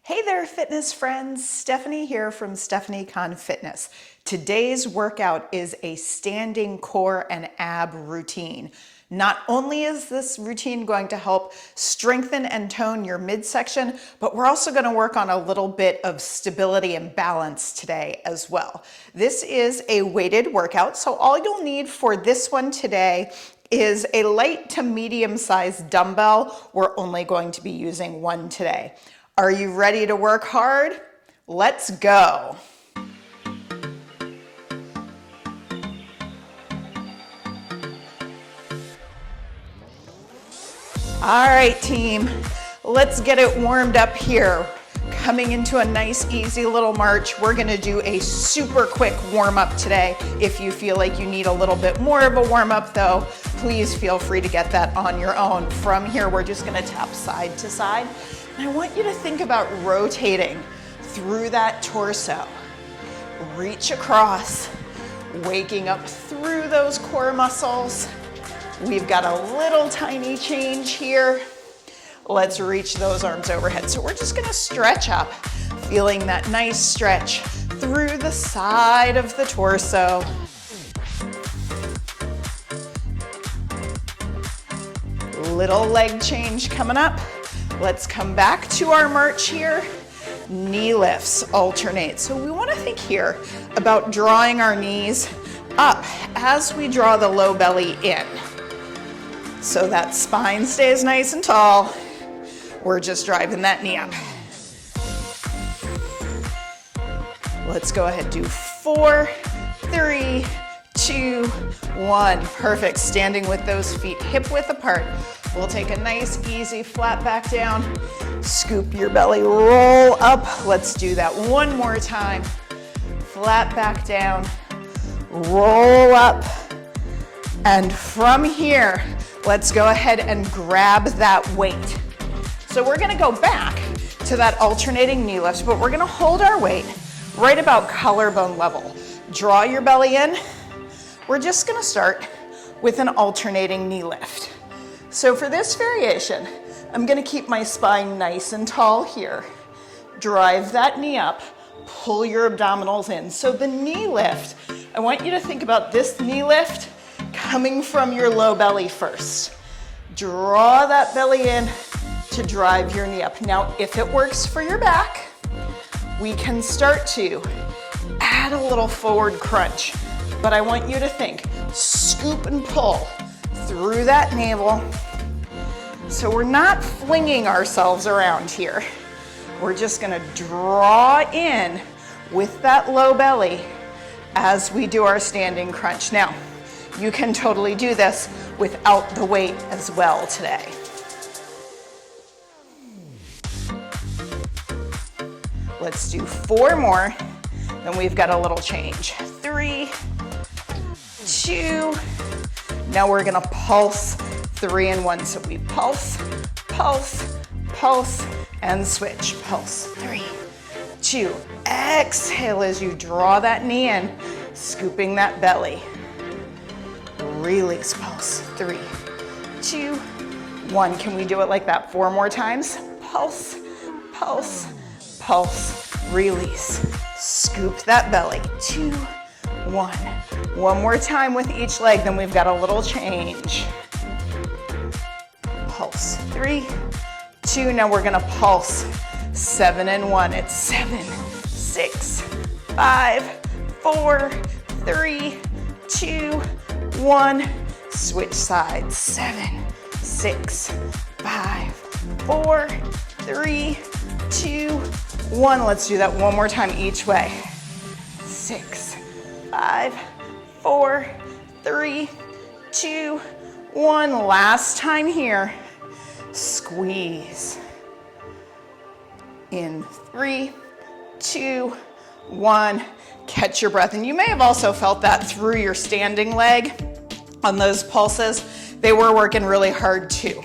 Hey there, fitness friends. Stephanie here from Stephanie Con Fitness. Today's workout is a standing core and ab routine. Not only is this routine going to help strengthen and tone your midsection, but we're also going to work on a little bit of stability and balance today as well. This is a weighted workout, so all you'll need for this one today is a light to medium-sized dumbbell. We're only going to be using one today. Are you ready to work hard? Let's go. All right, team, let's get it warmed up here. Coming into a nice, easy little march, we're gonna do a super quick warm-up today. If you feel like you need a little bit more of a warm-up though, please feel free to get that on your own. From here, we're just gonna tap side to side. And I want you to think about rotating through that torso. Reach across, waking up through those core muscles. We've got a little tiny change here. Let's reach those arms overhead. So we're just gonna stretch up, feeling that nice stretch through the side of the torso. Little leg change coming up. Let's come back to our march here. Knee lifts alternate. So we want to think here about drawing our knees up as we draw the low belly in. So that spine stays nice and tall. We're just driving that knee up. Let's go ahead and do 4, 3, 2, 1. Perfect. Standing with those feet hip width apart. We'll take a nice, easy, flat back down. Scoop your belly, roll up. Let's do that one more time. Flat back down, roll up. And from here, let's go ahead and grab that weight. So we're gonna go back to that alternating knee lift, but we're gonna hold our weight right about collarbone level. Draw your belly in. We're just gonna start with an alternating knee lift. So for this variation, I'm gonna keep my spine nice and tall here. Drive that knee up, pull your abdominals in. So the knee lift, I want you to think about this knee lift coming from your low belly first. Draw that belly in to drive your knee up. Now, if it works for your back, we can start to add a little forward crunch. But I want you to think, scoop and pull through that navel. So we're not flinging ourselves around here. We're just gonna draw in with that low belly as we do our standing crunch. Now, you can totally do this without the weight as well today. Let's do 4 more, then we've got a little change. 3, 2, now we're gonna pulse 3 and 1. So we pulse, pulse, pulse, and switch. Pulse, 3, 2, exhale as you draw that knee in, scooping that belly. Release, pulse, 3, 2, 1. Can we do it like that 4 more times? Pulse, pulse, pulse, release. Scoop that belly, 2, 1. One more time with each leg, then we've got a little change. Pulse, 3, 2, now we're gonna pulse 7 and 1. It's 7, 6, 5, 4, 3, 2, 1. Switch sides, 7, 6, 5, 4, 3, 2, 1. Let's do that one more time each way. 6, 5, 4, 3, 2, 1. Last time here. Squeeze. In 3, 2, 1. Catch your breath. And you may have also felt that through your standing leg on those pulses. They were working really hard too.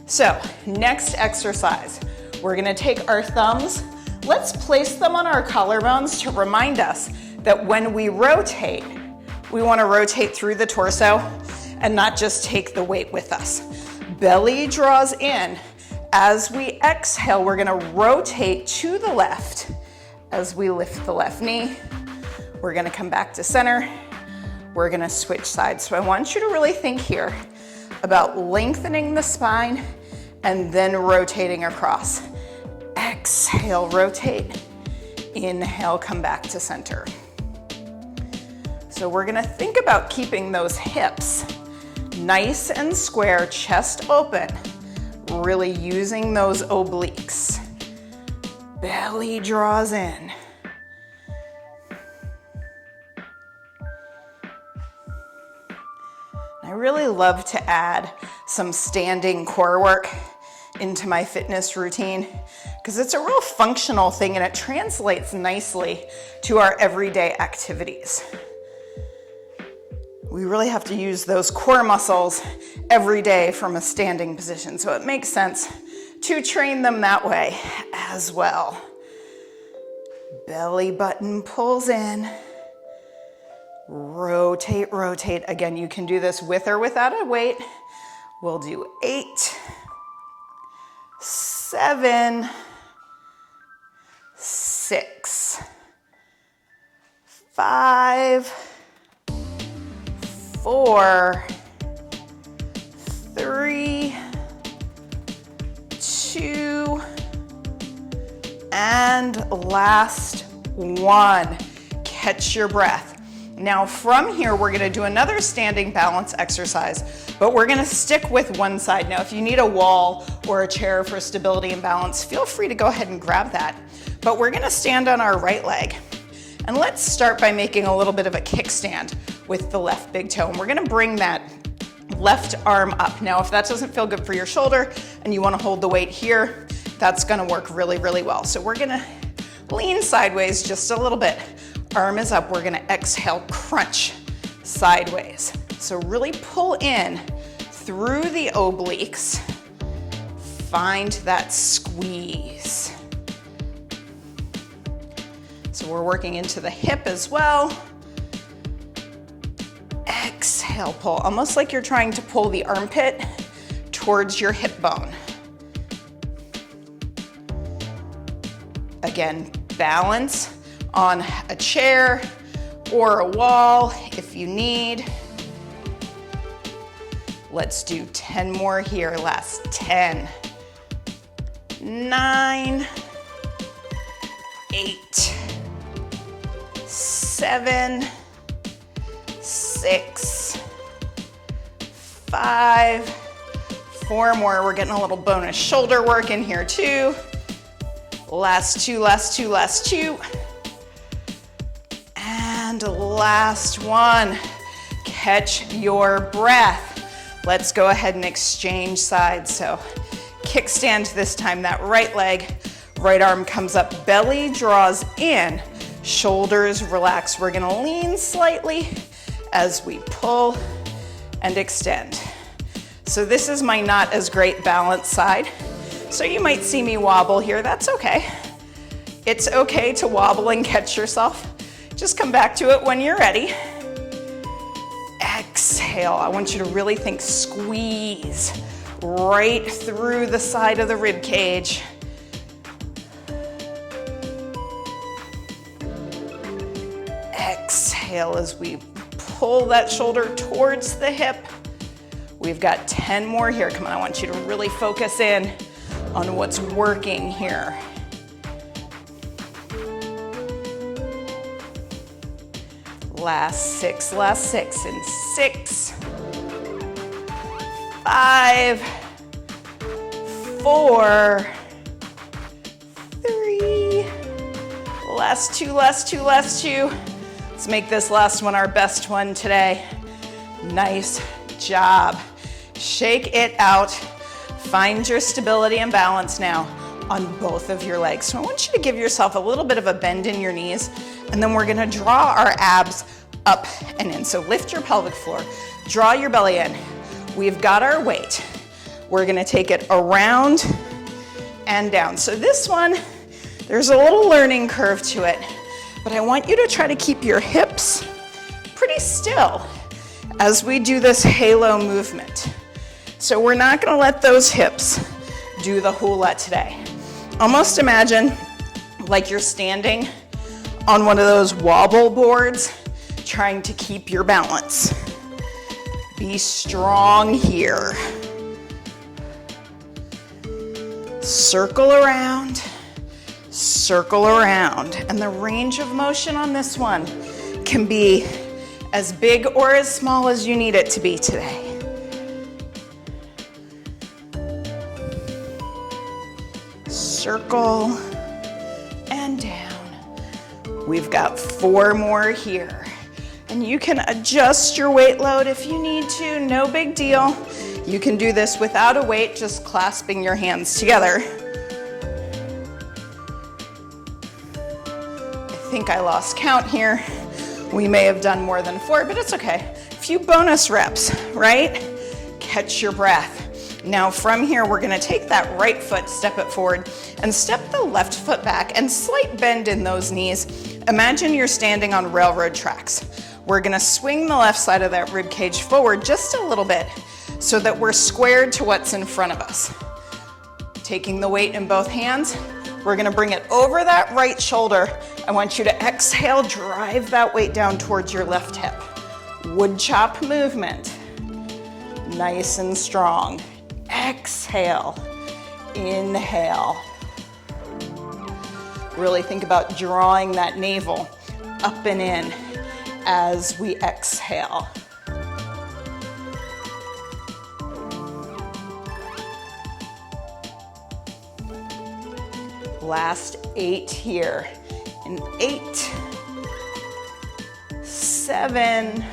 So next exercise, we're gonna take our thumbs. Let's place them on our collarbones to remind us that when we rotate, we wanna rotate through the torso and not just take the weight with us. Belly draws in As we exhale, we're gonna rotate to the left as we lift the left knee. We're gonna come back to center. We're gonna switch sides. So I want you to really think here about lengthening the spine and then rotating across. Exhale, rotate. Inhale, come back to center. So we're gonna think about keeping those hips nice and square, chest open, really using those obliques. Belly draws in. I really love to add some standing core work into my fitness routine because it's a real functional thing and it translates nicely to our everyday activities. We really have to use those core muscles every day from a standing position, so it makes sense to train them that way as well. Belly button pulls in. Rotate, rotate. Again, you can do this with or without a weight. We'll do 8, 7, 6, 5, 4, 3, 2, and last one. Catch your breath. Now from here, we're gonna do another standing balance exercise, but we're gonna stick with one side. Now, if you need a wall or a chair for stability and balance, feel free to go ahead and grab that. But we're gonna stand on our right leg. And let's start by making a little bit of a kickstand with the left big toe. And we're gonna bring that left arm up. Now, if that doesn't feel good for your shoulder and you wanna hold the weight here, that's gonna work really, really well. So we're gonna lean sideways just a little bit. Arm is up, we're gonna exhale, crunch sideways. So really pull in through the obliques, find that squeeze. So we're working into the hip as well. Exhale, pull, almost like you're trying to pull the armpit towards your hip bone. Again, balance on a chair or a wall if you need. Let's do 10 more here. Last 10, 9, 8, 7, 6, 5, 4 more. We're getting a little bonus shoulder work in here too. Last two, last two, last two. And last one. Catch your breath. Let's go ahead and exchange sides. So kickstand this time, that right leg, right arm comes up, belly draws in, shoulders relax. We're gonna lean slightly as we pull and extend. So this is my not as great balance side. So you might see me wobble here, that's okay. It's okay to wobble and catch yourself. Just come back to it when you're ready. Exhale, I want you to really think squeeze right through the side of the rib cage. Exhale as we pull that shoulder towards the hip. We've got 10 more here. Come on, I want you to really focus in on what's working here. Last six in 6, 5, 4, 3, last two. Let's make this last one our best one today. Nice job. Shake it out. Find your stability and balance now on both of your legs. So I want you to give yourself a little bit of a bend in your knees, and then we're gonna draw our abs up and in. So lift your pelvic floor, draw your belly in. We've got our weight. We're gonna take it around and down. So this one, there's a little learning curve to it, but I want you to try to keep your hips pretty still as we do this halo movement. So we're not gonna let those hips do the hula today. Almost imagine like you're standing on one of those wobble boards, trying to keep your balance. Be strong here. Circle around, and the range of motion on this one can be as big or as small as you need it to be today. Circle and down. We've got 4 more here. And you can adjust your weight load if you need to, no big deal. You can do this without a weight, just clasping your hands together. I think I lost count here. We may have done more than 4, but it's okay. A few bonus reps, right? Catch your breath. Now from here, we're gonna take that right foot, step it forward, and step the left foot back, and slight bend in those knees. Imagine you're standing on railroad tracks. We're gonna swing the left side of that rib cage forward just a little bit so that we're squared to what's in front of us. Taking the weight in both hands, we're gonna bring it over that right shoulder. I want you to exhale, drive that weight down towards your left hip. Wood chop movement, nice and strong. Exhale, inhale. Really think about drawing that navel up and in as we exhale. Last 8 here. In 8, 7,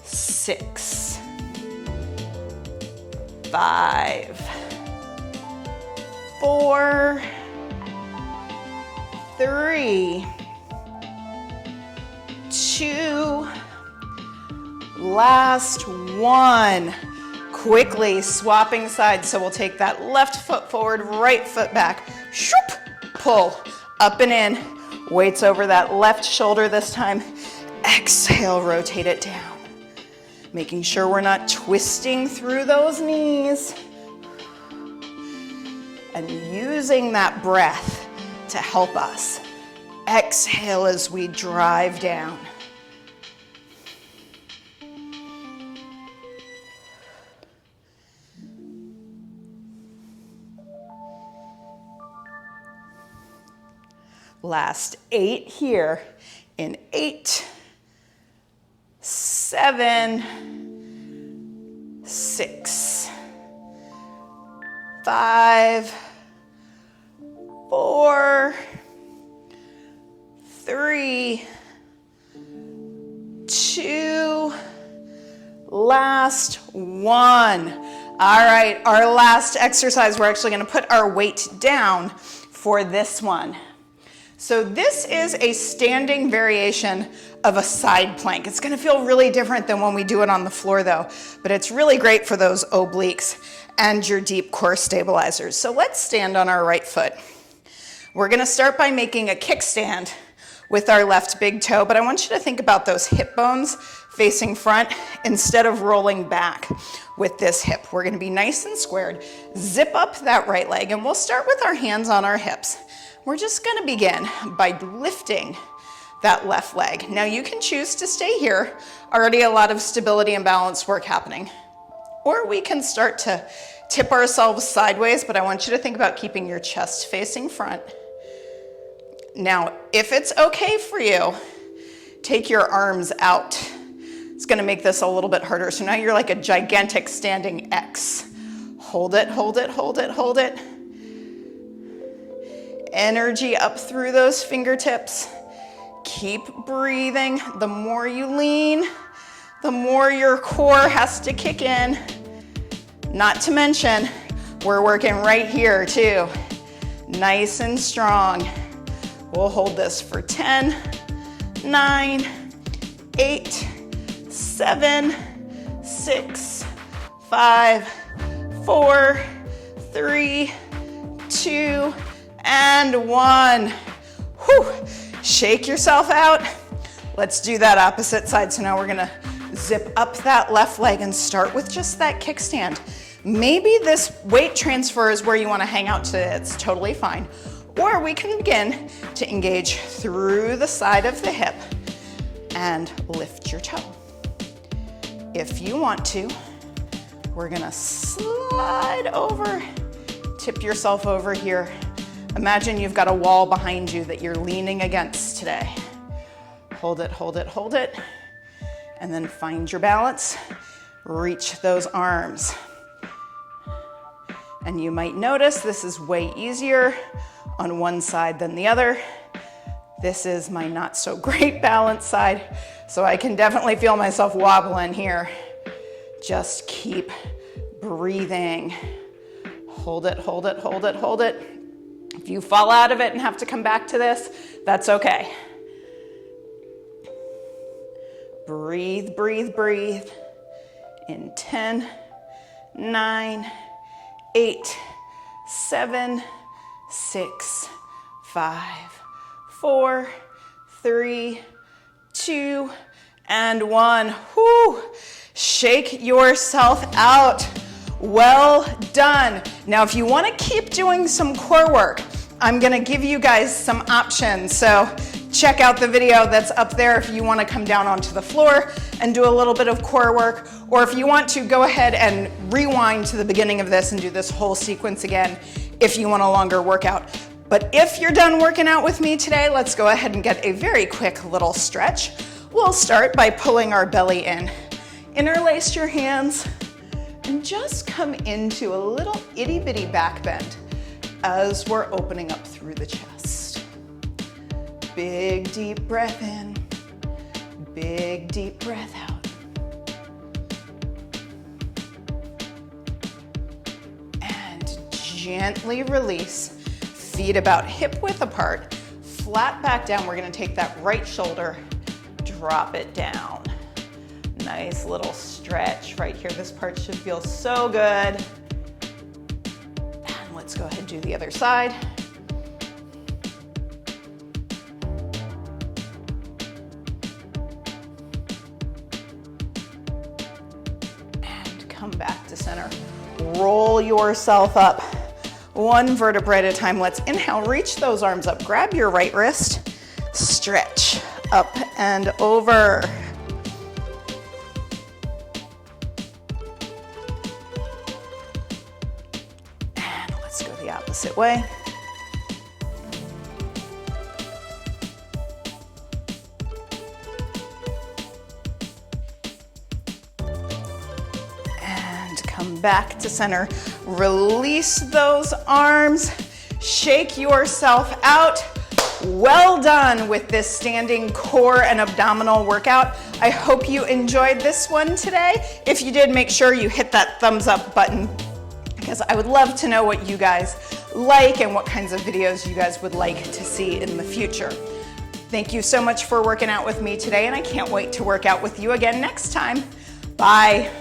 6, 5, 4, 3, 2, last 1. Quickly swapping sides. So we'll take that left foot forward, right foot back. Shoop, pull, up and in. Weights over that left shoulder this time. Exhale, rotate it down. Making sure we're not twisting through those knees. And using that breath to help us. Exhale as we drive down. Last 8 here in 8, 7, 6, 5, 4, 3, 2, last 1. All right, our last exercise, we're actually gonna put our weight down for this one. So this is a standing variation of a side plank. It's gonna feel really different than when we do it on the floor though, but it's really great for those obliques and your deep core stabilizers. So let's stand on our right foot. We're gonna start by making a kickstand with our left big toe, but I want you to think about those hip bones facing front instead of rolling back with this hip. We're gonna be nice and squared. Zip up that right leg, and we'll start with our hands on our hips. We're just gonna begin by lifting that left leg. Now you can choose to stay here, already a lot of stability and balance work happening. Or we can start to tip ourselves sideways, but I want you to think about keeping your chest facing front. Now, if it's okay for you, take your arms out. It's gonna make this a little bit harder. So now you're like a gigantic standing X. Hold it, hold it, hold it, hold it. Energy up through those fingertips. Keep breathing. The more you lean, the more your core has to kick in. Not to mention, we're working right here too. Nice and strong. We'll hold this for 10, 9, 8, 7, 6, 5, 4, 3, 2, and 1. Whew. Shake yourself out. Let's do that opposite side. So now we're gonna zip up that left leg and start with just that kickstand. Maybe this weight transfer is where you want to hang out today. It's totally fine. Or we can begin to engage through the side of the hip and lift your toe. If you want to, we're gonna slide over, tip yourself over here. Imagine you've got a wall behind you that you're leaning against today. Hold it, hold it, hold it, and then find your balance. Reach those arms. And you might notice this is way easier on one side than the other. This is my not so great balance side, so I can definitely feel myself wobbling here. Just keep breathing. Hold it, hold it, hold it, hold it. If you fall out of it and have to come back to this, that's okay. Breathe, breathe, breathe. In 10, 9, 8, 7, 6, 5, 4, 3, 2, and 1. Whew. Shake yourself out. Well done. Now, if you want to keep doing some core work, I'm going to give you guys some options. So check out the video that's up there if you want to come down onto the floor and do a little bit of core work, or if you want to go ahead and rewind to the beginning of this and do this whole sequence again if you want a longer workout. But if you're done working out with me today, let's go ahead and get a very quick little stretch. We'll start by pulling our belly in. Interlace your hands and just come into a little itty bitty back bend as we're opening up through the chest. Big deep breath in, big deep breath out. And gently release, feet about hip width apart, flat back down. We're gonna take that right shoulder, drop it down. Nice little stretch right here. This part should feel so good. And let's go ahead and do the other side. And come back to center. Roll yourself up. One vertebrae at a time. Let's inhale, reach those arms up. Grab your right wrist, stretch up and over. Opposite way. And come back to center. Release those arms. Shake yourself out. Well done with this standing core and abdominal workout. I hope you enjoyed this one today. If you did, make sure you hit that thumbs up button, because I would love to know what you guys like and what kinds of videos you guys would like to see in the future. Thank you so much for working out with me today, and I can't wait to work out with you again next time. Bye.